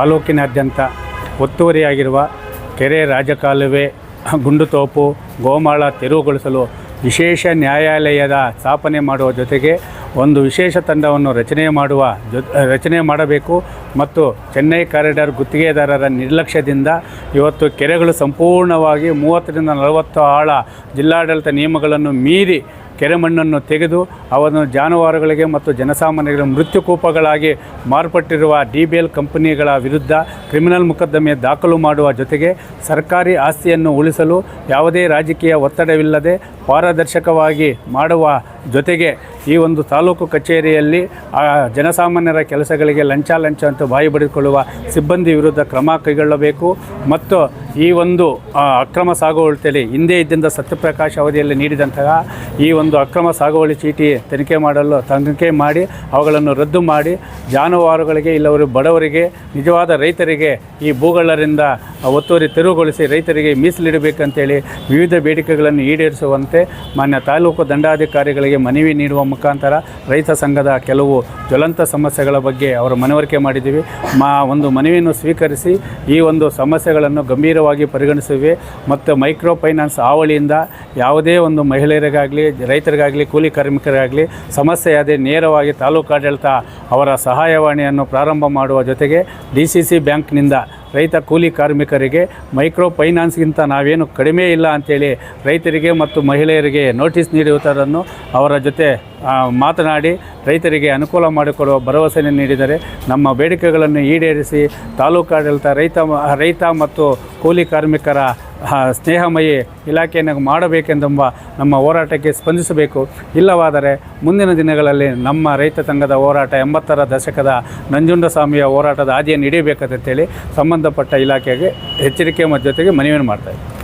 ತಾಲೂಕಿನಾದ್ಯಂತ ಒತ್ತುವರಿಯಾಗಿರುವ ಕೆರೆ, ರಾಜಕಾಲುವೆ, ಗುಂಡುತೋಪು, ಗೋಮಾಳ ತೆರವುಗೊಳಿಸಲು ವಿಶೇಷ ನ್ಯಾಯಾಲಯದ ಸ್ಥಾಪನೆ ಮಾಡುವ ಜೊತೆಗೆ ಒಂದು ವಿಶೇಷ ತಂಡವನ್ನು ರಚನೆ ಮಾಡಬೇಕು ಮತ್ತು ಚೆನ್ನೈ ಕಾರಿಡಾರ್ ಗುತ್ತಿಗೆದಾರರ ನಿರ್ಲಕ್ಷ್ಯದಿಂದ ಇವತ್ತು ಕೆರೆಗಳು ಸಂಪೂರ್ಣವಾಗಿ 30ರಿಂದ 40 ಆಳ ಜಿಲ್ಲಾಡಳಿತ ನಿಯಮಗಳನ್ನು ಮೀರಿ ಕೆರೆ ಮಣ್ಣನ್ನು ತೆಗೆದು ಅವನ್ನು ಜಾನುವಾರುಗಳಿಗೆ ಮತ್ತು ಜನಸಾಮಾನ್ಯರಿಗೆ ಮೃತ್ಯುಕೂಪಗಳಾಗಿ ಮಾರ್ಪಟ್ಟಿರುವ DBL ಕಂಪನಿಗಳ ವಿರುದ್ಧ ಕ್ರಿಮಿನಲ್ ಮೊಕದ್ದಮೆ ದಾಖಲು ಮಾಡುವ ಜೊತೆಗೆ ಸರ್ಕಾರಿ ಆಸ್ತಿಯನ್ನು ಉಳಿಸಲು ಯಾವುದೇ ರಾಜಕೀಯ ಒತ್ತಡವಿಲ್ಲದೆ ಪಾರದರ್ಶಕವಾಗಿ ಮಾಡುವ ಜೊತೆಗೆ ಈ ಒಂದು ತಾಲೂಕು ಕಚೇರಿಯಲ್ಲಿ ಜನಸಾಮಾನ್ಯರ ಕೆಲಸಗಳಿಗೆ ಲಂಚ ಅಂತ ಬಾಯಿ ಬಡಿದುಕೊಳ್ಳುವ ಸಿಬ್ಬಂದಿ ವಿರುದ್ಧ ಕ್ರಮ ಕೈಗೊಳ್ಳಬೇಕು ಮತ್ತು ಈ ಒಂದು ಅಕ್ರಮ ಸಾಗುವಳಿಯಲ್ಲಿ ಹಿಂದೆ ಇದ್ದಿಂದ ಸತ್ಯಪ್ರಕಾಶ್ ಅವಧಿಯಲ್ಲಿ ನೀಡಿದಂತಹ ಈ ಒಂದು ಅಕ್ರಮ ಸಾಗುವಳಿ ಚೀಟಿ ತನಿಖೆ ಮಾಡಿ ಅವುಗಳನ್ನು ರದ್ದು ಮಾಡಿ ಜಾನುವಾರುಗಳಿಗೆ ಇಲ್ಲವರು ಬಡವರಿಗೆ ನಿಜವಾದ ರೈತರಿಗೆ ಈ ಭೂಗಳರಿಂದ ಒತ್ತುವರಿ ತೆರವುಗೊಳಿಸಿ ರೈತರಿಗೆ ಮೀಸಲಿಡಬೇಕಂತೇಳಿ ವಿವಿಧ ಬೇಡಿಕೆಗಳನ್ನು ಈಡೇರಿಸುವಂತೆ ಮಾನ್ಯ ತಾಲೂಕು ದಂಡಾಧಿಕಾರಿಗಳಿಗೆ ಮನವಿ ನೀಡುವ ಮುಖಾಂತರ ರೈತ ಸಂಘದ ಕೆಲವು ಜ್ವಲಂತ ಸಮಸ್ಯೆಗಳ ಬಗ್ಗೆ ಅವರ ಮನವರಿಕೆ ಮಾಡಿದ್ದೀವಿ. ಒಂದು ಮನವಿಯನ್ನು ಸ್ವೀಕರಿಸಿ ಈ ಒಂದು ಸಮಸ್ಯೆಗಳನ್ನು ಗಂಭೀರವಾಗಿ ಪರಿಗಣಿಸಿವೆ ಮತ್ತು ಮೈಕ್ರೋ ಫೈನಾನ್ಸ್ ಹಾವಳಿಯಿಂದ ಯಾವುದೇ ಒಂದು ಮಹಿಳೆಯರಿಗಾಗಲಿ ರೈತರಿಗಾಗಲಿ ಕೂಲಿ ಕಾರ್ಮಿಕರಿಗಾಗಲಿ ಸಮಸ್ಯೆಯಾದರೆ ನೇರವಾಗಿ ತಾಲೂಕಾಡಳಿತ ಅವರ ಸಹಾಯವಾಣಿಯನ್ನು ಪ್ರಾರಂಭ ಮಾಡುವ ಜೊತೆಗೆ DCC ಬ್ಯಾಂಕ್ನಿಂದ ರೈತ ಕೂಲಿ ಕಾರ್ಮಿಕರಿಗೆ ಮೈಕ್ರೋ ಫೈನಾನ್ಸ್ಗಿಂತ ನಾವೇನು ಕಡಿಮೆ ಇಲ್ಲ ಅಂಥೇಳಿ ರೈತರಿಗೆ ಮತ್ತು ಮಹಿಳೆಯರಿಗೆ ನೋಟಿಸ್ ನೀಡುವುದನ್ನು ಅವರ ಜೊತೆ ಮಾತನಾಡಿ ರೈತರಿಗೆ ಅನುಕೂಲ ಮಾಡಿಕೊಡುವ ಭರವಸೆಯನ್ನು ನೀಡಿದರೆ ನಮ್ಮ ಬೇಡಿಕೆಗಳನ್ನು ಈಡೇರಿಸಿ ತಾಲೂಕಾಡಳಿತ ರೈತ ಮತ್ತು ಕೂಲಿ ಕಾರ್ಮಿಕರ ಸ್ನೇಹಮಯಿ ಇಲಾಖೆಯನ್ನು ಮಾಡಬೇಕೆಂದೆಂಬ ನಮ್ಮ ಹೋರಾಟಕ್ಕೆ ಸ್ಪಂದಿಸಬೇಕು. ಇಲ್ಲವಾದರೆ ಮುಂದಿನ ದಿನಗಳಲ್ಲಿ ನಮ್ಮ ರೈತ ಸಂಘದ ಹೋರಾಟ 80ರ ದಶಕದ ನಂಜುಂಡಸ್ವಾಮಿಯ ಹೋರಾಟದ ಹಾದಿಯನ್ನು ಹಿಡಿಯಬೇಕಂತೇಳಿ ಸಂಬಂಧಪಟ್ಟ ಇಲಾಖೆಗೆ ಎಚ್ಚರಿಕೆ ಮತ್ತು ಜೊತೆಗೆ ಮನವಿಯನ್ನು ಮಾಡ್ತಾಯಿದ್ದೀವಿ.